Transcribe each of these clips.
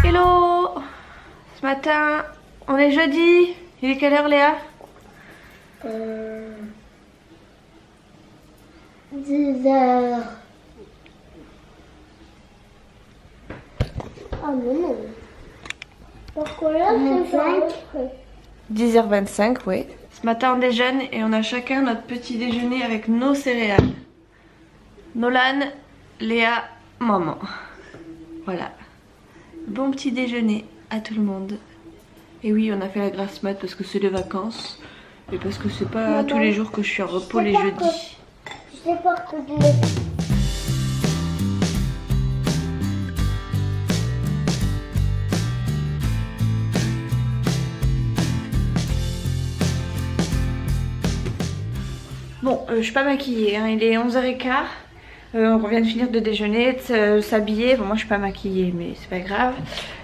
Hello! Ce matin, on est jeudi. Il est quelle heure, Léa? 10h. Oh non. Pourquoi là c'est 10h25, oui. Ce matin, on déjeune et on a chacun notre petit déjeuner avec nos céréales. Nolan, Léa, maman. Voilà. Bon petit déjeuner à tout le monde. Et oui, on a fait la grasse mat parce que c'est les vacances. Et parce que c'est pas tous les jours que je suis en repos les jeudis. Je sais pas que je Bon, je suis pas maquillée, hein. Il est 11h15. On vient de finir de déjeuner, de s'habiller. Bon, moi je suis pas maquillée, mais c'est pas grave.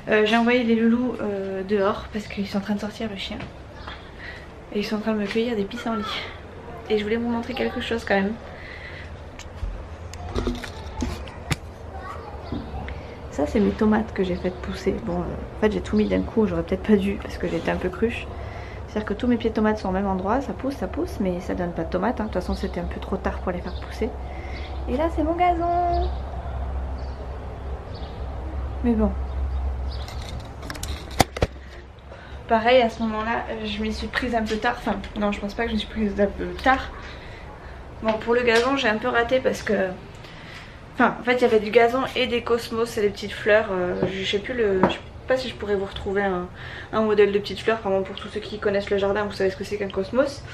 J'ai envoyé les loulous dehors parce qu'ils sont en train de sortir le chien. Et ils sont en train de me cueillir des pissenlits. Et je voulais vous montrer quelque chose quand même. Ça, c'est mes tomates que j'ai faites pousser. Bon, en fait, j'ai tout mis d'un coup. J'aurais peut-être pas dû parce que j'étais un peu cruche. C'est-à-dire que tous mes pieds de tomates sont au même endroit. Ça pousse, mais ça donne pas de tomates. Hein. De toute façon, c'était un peu trop tard pour les faire pousser. Et là, c'est mon gazon. Mais bon. Pareil, à ce moment-là, je m'y suis prise un peu tard. Enfin, non, je pense pas que je me suis prise un peu tard. Bon, pour le gazon, j'ai un peu raté parce que... Enfin, en fait, il y avait du gazon et des cosmos et des petites fleurs. Je sais pas si je pourrais vous retrouver un modèle de petites fleurs. Vraiment, pour tous ceux qui connaissent le jardin, vous savez ce que c'est qu'un cosmos.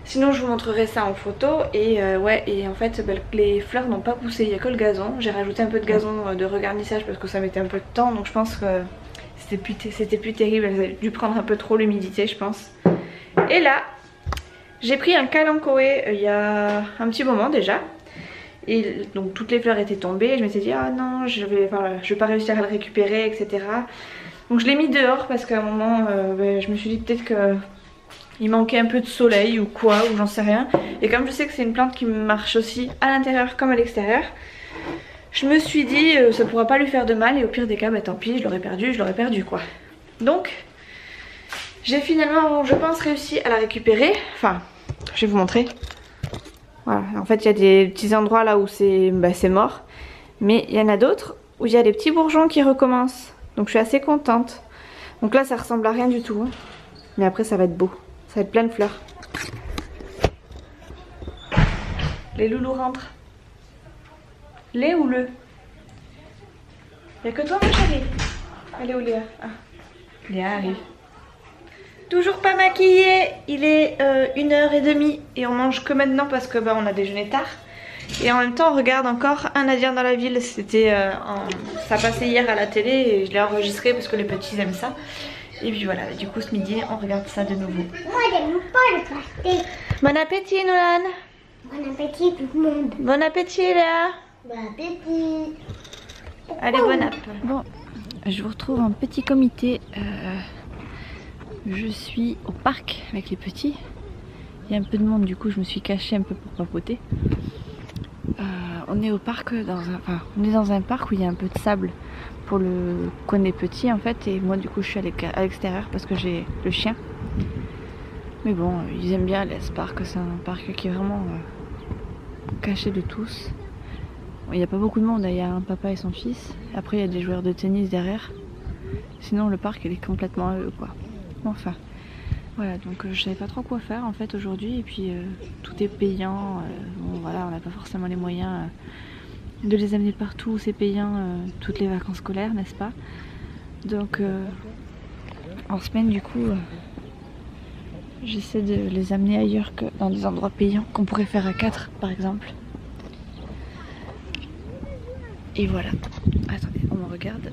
Sinon, je vous montrerai ça en photo. Et ouais, et en fait, les fleurs n'ont pas poussé. Il n'y a que le gazon. J'ai rajouté un peu de gazon de regarnissage parce que ça mettait un peu de temps. Donc, je pense que c'était plus terrible. Elles avaient dû prendre un peu trop l'humidité, je pense. Et là, j'ai pris un kalanchoé il y a un petit moment déjà. Et donc toutes les fleurs étaient tombées et je m'étais dit ah non je vais pas réussir à le récupérer, etc. Donc je l'ai mis dehors parce qu'à un moment je me suis dit peut-être qu'il manquait un peu de soleil ou quoi, ou j'en sais rien. Et comme je sais que c'est une plante qui marche aussi à l'intérieur comme à l'extérieur, je me suis dit ça pourra pas lui faire de mal et au pire des cas tant pis, je l'aurais perdu quoi. Donc j'ai finalement, je pense, réussi à la récupérer. Enfin, je vais vous montrer. Voilà, en fait il y a des petits endroits là où c'est mort. Mais il y en a d'autres où il y a des petits bourgeons qui recommencent. Donc je suis assez contente. Donc là ça ressemble à rien du tout. Hein. Mais après ça va être beau. Ça va être plein de fleurs. Les loulous rentrent. Les ou le? Il n'y a que toi ma chérie. Elle est où Léa? Ah. Léa arrive. Toujours pas maquillée, il est 1h30 et on mange que maintenant parce que on a déjeuné tard. Et en même temps on regarde encore Un Indien dans la ville, c'était ça passait hier à la télé et je l'ai enregistré parce que les petits aiment ça. Et puis voilà, du coup ce midi on regarde ça de nouveau. Moi j'aime pas le plastique. Bon appétit Nolan. Bon appétit tout le monde. Bon appétit Léa. Bon appétit. Allez bon app. Bon, je vous retrouve en petit comité. Je suis au parc avec les petits. Il y a un peu de monde, du coup je me suis cachée un peu pour papoter. On est au parc, on est dans un parc où il y a un peu de sable pour le qu'on est petit en fait. Et moi du coup je suis à l'extérieur parce que j'ai le chien. Mais bon, ils aiment bien ce parc, c'est un parc qui est vraiment caché de tous. Bon, il n'y a pas beaucoup de monde, il y a un papa et son fils. Après il y a des joueurs de tennis derrière. Sinon le parc il est complètement à eux quoi. Enfin, voilà, donc je savais pas trop quoi faire en fait aujourd'hui et puis tout est payant, bon voilà, on n'a pas forcément les moyens de les amener partout, c'est payant toutes les vacances scolaires, n'est-ce pas? Donc en semaine du coup, j'essaie de les amener ailleurs que dans des endroits payants qu'on pourrait faire à 4 par exemple. Et voilà, attendez, on me regarde.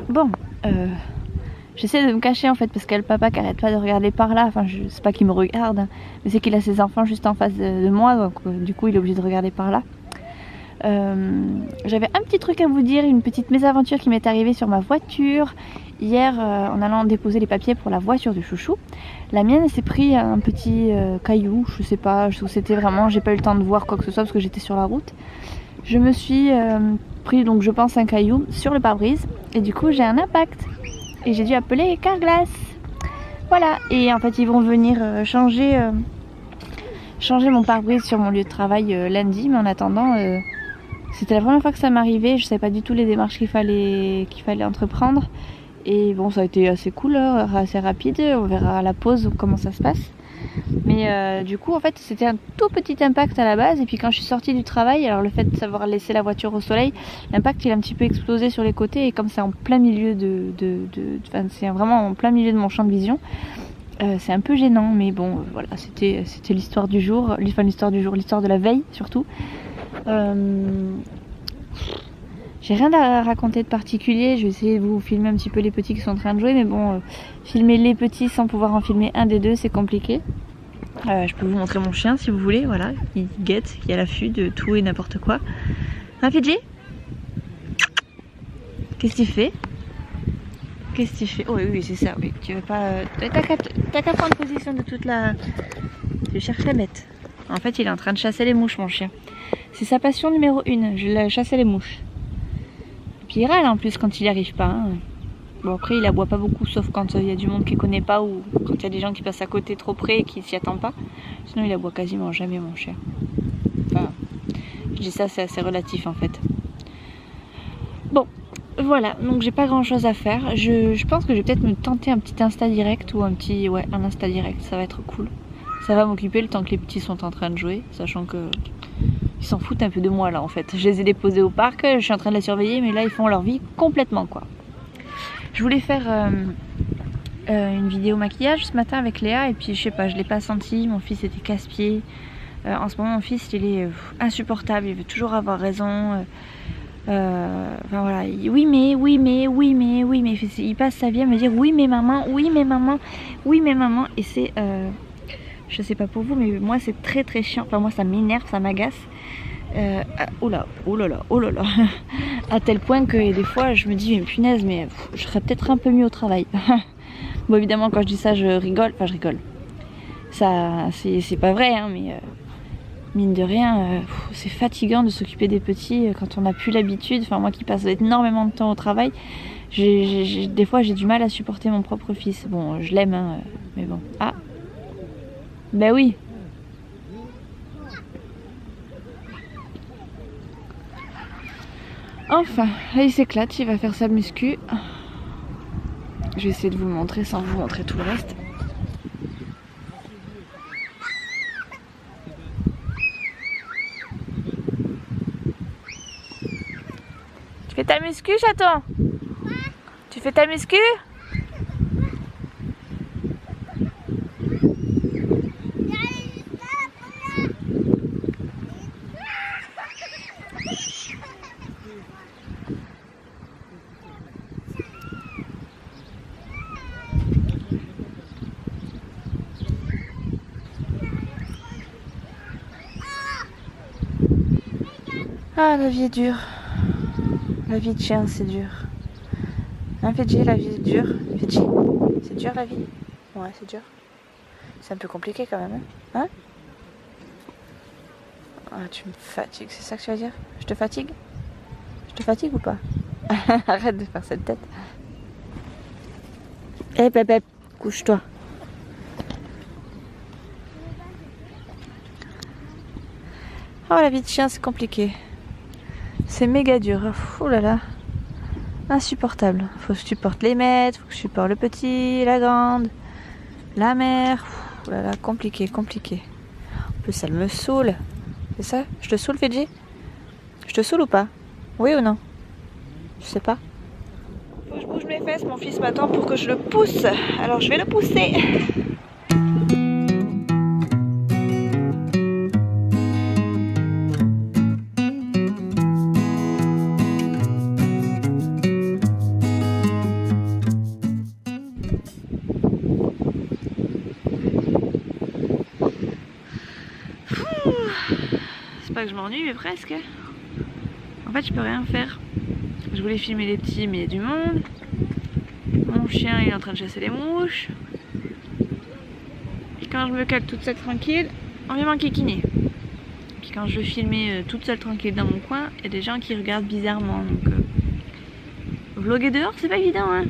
Bon, j'essaie de me cacher en fait parce qu'il y a le papa qui arrête pas de regarder par là. Enfin, je sais pas qu'il me regarde, mais c'est qu'il a ses enfants juste en face de moi, donc du coup il est obligé de regarder par là. J'avais un petit truc à vous dire, une petite mésaventure qui m'est arrivée sur ma voiture hier en allant déposer les papiers pour la voiture de chouchou. La mienne s'est pris un petit caillou, je sais pas où c'était vraiment, j'ai pas eu le temps de voir quoi que ce soit parce que j'étais sur la route. Je me suis pris donc je pense un caillou sur le pare-brise et du coup j'ai un impact et j'ai dû appeler Carglass. Voilà, et en fait ils vont venir changer mon pare-brise sur mon lieu de travail lundi, mais en attendant c'était la première fois que ça m'arrivait, je savais pas du tout les démarches qu'il fallait entreprendre. Et bon, ça a été assez cool, assez rapide, on verra à la pause comment ça se passe. Mais du coup, en fait, c'était un tout petit impact à la base. Et puis quand je suis sortie du travail, alors le fait de savoir laisser la voiture au soleil, l'impact il a un petit peu explosé sur les côtés. Et comme c'est en plein milieu c'est vraiment en plein milieu de mon champ de vision, c'est un peu gênant. Mais bon, voilà, c'était l'histoire du jour, l'histoire de la veille surtout. J'ai rien à raconter de particulier, je vais essayer de vous filmer un petit peu les petits qui sont en train de jouer, mais bon, filmer les petits sans pouvoir en filmer un des deux, c'est compliqué. Je peux vous montrer mon chien si vous voulez, voilà, il guette, il y a l'affût de tout et n'importe quoi. Hein Fidji? Qu'est-ce que tu fais? Qu'est-ce que tu fais? Oh oui, c'est ça, oui, tu veux pas... T'as qu'à prendre position de toute la... Je cherche la bête. En fait, il est en train de chasser les mouches, mon chien. C'est sa passion numéro 1, je l'ai chassé les mouches. Et puis il râle en plus quand il n'y arrive pas. Hein. Bon après il aboie pas beaucoup sauf quand il y a du monde qu'il connaît pas ou quand il y a des gens qui passent à côté trop près et qui s'y attendent pas. Sinon il aboie quasiment jamais mon chien. Enfin, je dis ça c'est assez relatif en fait. Bon voilà donc j'ai pas grand chose à faire. Je pense que je vais peut-être me tenter un petit Insta direct ou un Insta direct, ça va être cool. Ça va m'occuper le temps que les petits sont en train de jouer, sachant que ils s'en foutent un peu de moi là en fait. Je les ai déposés au parc, je suis en train de les surveiller, mais là ils font leur vie complètement quoi. Je voulais faire une vidéo maquillage ce matin avec Léa et puis je sais pas, je l'ai pas senti, mon fils était casse-pied. En ce moment mon fils il est insupportable, il veut toujours avoir raison. Enfin voilà, oui mais, il passe sa vie à me dire oui mais maman, et c'est... je sais pas pour vous, mais moi c'est très très chiant. Enfin, moi ça m'énerve, ça m'agace. Oh là là. À tel point que des fois je me dis, mais punaise, mais je serais peut-être un peu mieux au travail. Bon, évidemment, quand je dis ça, je rigole. Enfin, je rigole. Ça, c'est pas vrai, hein, mais mine de rien, c'est fatigant de s'occuper des petits quand on n'a plus l'habitude. Enfin, moi qui passe énormément de temps au travail, des fois j'ai du mal à supporter mon propre fils. Bon, je l'aime, hein, mais bon. Ah! Ben oui. Enfin, là il s'éclate, il va faire sa muscu. Je vais essayer de vous le montrer sans vous montrer tout le reste. Tu fais ta muscu, chaton? Tu fais ta muscu? Ah, la vie est dure. La vie de chien, c'est dur. Hein, Fidji, la vie est dure. Fidji, c'est dur la vie? Ouais, c'est dur. C'est un peu compliqué quand même, hein? Ah, tu me fatigues, c'est ça que tu vas dire? Je te fatigue? Je te fatigue ou pas? Arrête de faire cette tête. Eh bébé, couche-toi. Oh, la vie de chien, c'est compliqué. C'est méga dur. Oh là là. Insupportable. Faut que je supporte les maîtres, faut que je supporte le petit, la grande, la mère. Oh là là, compliqué. En plus, elle me saoule. C'est ça? Je te saoule, Fidji? Je te saoule ou pas? Oui ou non? Je sais pas. Faut que je bouge mes fesses, mon fils m'attend pour que je le pousse. Alors je vais le pousser. C'est pas que je m'ennuie, mais presque. En fait je peux rien faire. Je voulais filmer les petits mais il y a du monde. Mon chien il est en train de chasser les mouches. Et quand je me cale toute seule tranquille, on vient m'enquiquiner. Puis quand je veux filmer toute seule tranquille dans mon coin, il y a des gens qui regardent bizarrement. Donc vlogger dehors c'est pas évident hein.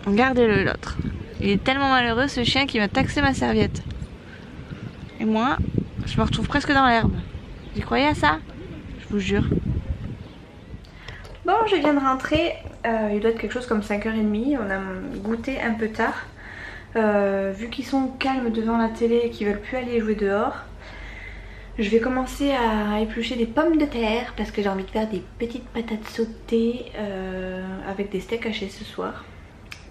Regardez-le l'autre. Il est tellement malheureux ce chien qui m'a taxé ma serviette. Et moi, je me retrouve presque dans l'herbe. Vous y croyez à ça? Je vous jure. Bon, je viens de rentrer. Il doit être quelque chose comme 5h30. On a goûté un peu tard. Vu qu'ils sont calmes devant la télé et qu'ils veulent plus aller jouer dehors, je vais commencer à éplucher des pommes de terre parce que j'ai envie de faire des petites patates sautées avec des steaks hachés ce soir.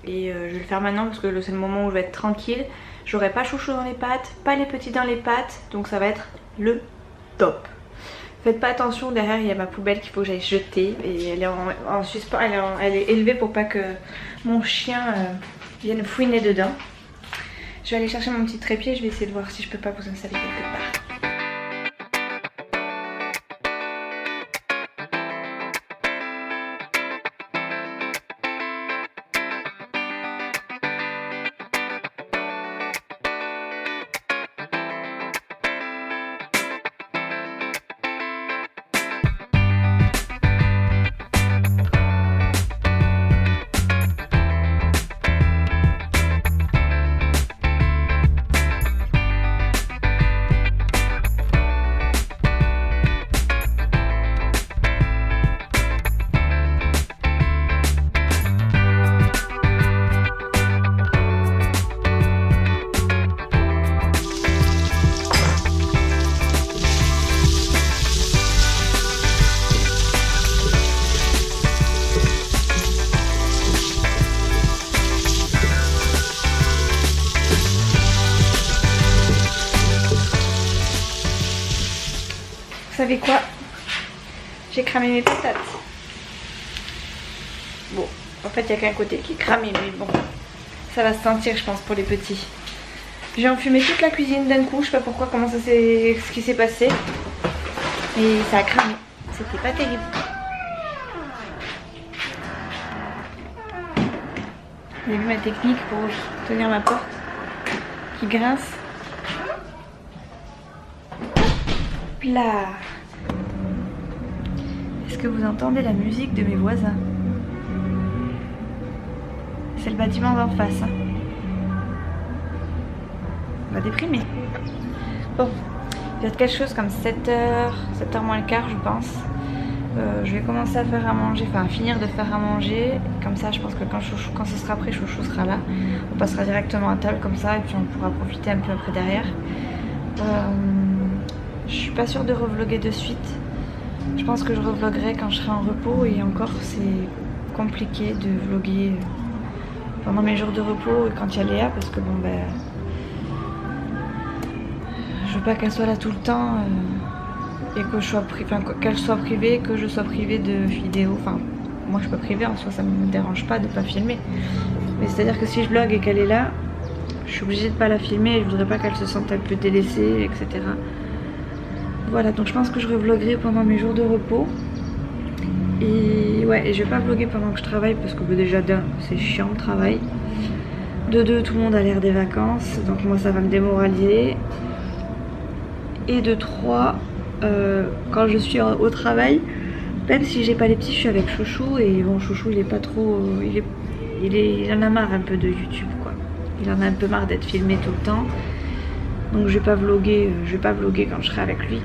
Et je vais le faire maintenant parce que c'est le moment où je vais être tranquille. J'aurai pas chouchou dans les pâtes, pas les petits dans les pâtes, donc ça va être le top. Faites pas attention, derrière il y a ma poubelle qu'il faut que j'aille jeter et elle est en suspens, elle est élevée pour pas que mon chien vienne fouiner dedans. Je vais aller chercher mon petit trépied, je vais essayer de voir si je peux pas vous installer quelque part. Vous savez quoi? J'ai cramé mes patates. Bon, en fait il n'y a qu'un côté qui est cramé, mais bon, ça va se sentir je pense pour les petits. J'ai enfumé toute la cuisine d'un coup, je sais pas pourquoi, comment ça c'est, ce qui s'est passé. Et ça a cramé, c'était pas terrible. Vous avez vu ma technique pour tenir ma porte qui grince. Là. Est-ce que vous entendez la musique de mes voisins? C'est le bâtiment d'en face. On va déprimer. Bon, il va être quelque chose comme 7h moins le quart je pense. Je vais commencer à faire à manger, enfin à finir de faire à manger. Comme ça je pense que quand ce sera prêt, Chouchou sera là. On passera directement à table comme ça et puis on pourra profiter un peu après derrière. Je suis pas sûre de revlogger de suite. Je pense que je revloggerai quand je serai en repos et encore c'est compliqué de vlogger pendant mes jours de repos quand il y a Léa parce que bon ben je veux pas qu'elle soit là tout le temps et que je sois qu'elle soit privée, que je sois privée de vidéos. Enfin moi je peux priver en soi, ça me dérange pas de pas filmer. Mais c'est à dire que si je vlog et qu'elle est là, je suis obligée de pas la filmer et je voudrais pas qu'elle se sente un peu délaissée, etc. Voilà, donc je pense que je revloggerai pendant mes jours de repos. Et ouais, et je vais pas vlogger pendant que je travaille parce que déjà d'un, c'est chiant le travail. De deux, tout le monde a l'air des vacances, donc moi ça va me démoraliser. Et de trois, quand je suis au travail, même si j'ai pas les petits, je suis avec Chouchou. Et bon, Chouchou il est pas trop... il en a marre un peu de YouTube quoi. Il en a un peu marre d'être filmé tout le temps. Donc je vais pas vlogger quand je serai avec lui.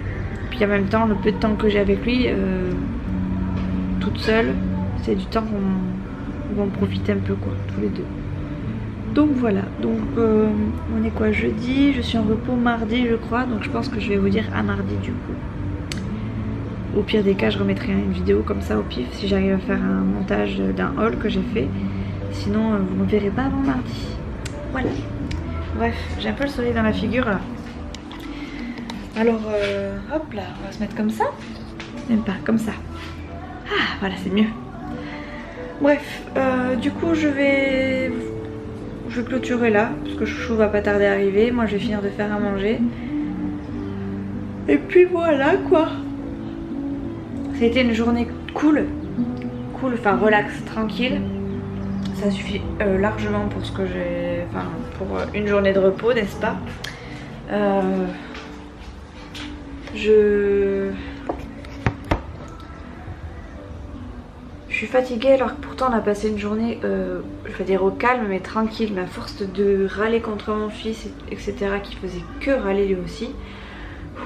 Puis en même temps, le peu de temps que j'ai avec lui, toute seule, c'est du temps où on profite un peu quoi, tous les deux. Donc voilà, donc on est quoi, jeudi, je suis en repos mardi je crois, donc je pense que je vais vous dire à mardi du coup. Au pire des cas, je remettrai une vidéo comme ça au pif si j'arrive à faire un montage d'un haul que j'ai fait. Sinon vous ne me verrez pas avant mardi. Voilà. Bref, j'ai un peu le soleil dans la figure là. Alors, hop là, on va se mettre comme ça. Même pas, comme ça. Ah, voilà, c'est mieux. Bref, du coup, je vais clôturer là, parce que Chouchou va pas tarder à arriver. Moi, je vais finir de faire à manger. Et puis voilà quoi. C'était une journée cool, enfin relax, tranquille. Ça suffit largement pour ce que j'ai, enfin pour une journée de repos, n'est-ce pas? Je suis fatiguée alors que pourtant on a passé une journée, je vais dire au calme mais tranquille. Mais à force de râler contre mon fils, etc., qui faisait que râler lui aussi,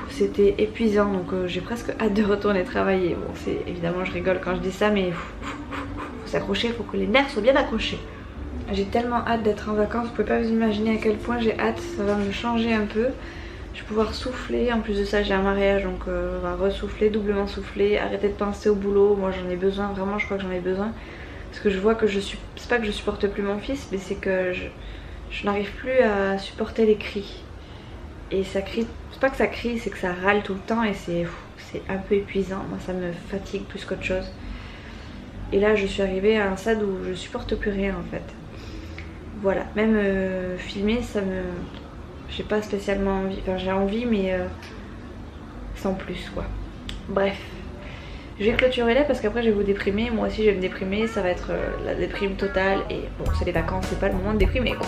c'était épuisant. Donc j'ai presque hâte de retourner travailler. Bon, c'est évidemment, je rigole quand je dis ça, mais faut s'accrocher, il faut que les nerfs soient bien accrochés. J'ai tellement hâte d'être en vacances, vous pouvez pas vous imaginer à quel point j'ai hâte. Ça va me changer un peu. Je vais pouvoir souffler, en plus de ça j'ai un mariage donc on va ressouffler, doublement souffler, arrêter de penser au boulot. Moi j'en ai besoin, vraiment je crois que j'en ai besoin. Parce que je vois que c'est pas que je supporte plus mon fils, mais c'est que je n'arrive plus à supporter les cris. Et ça crie, c'est pas que ça crie, c'est que ça râle tout le temps et c'est un peu épuisant. Moi ça me fatigue plus qu'autre chose. Et là je suis arrivée à un stade où je supporte plus rien en fait. Voilà, même filmer ça me... J'ai pas spécialement envie, enfin j'ai envie mais sans plus quoi. Bref, je vais clôturer là parce qu'après je vais vous déprimer. Moi aussi je vais me déprimer, ça va être la déprime totale. Et bon, c'est les vacances, c'est pas le moment de déprimer quoi.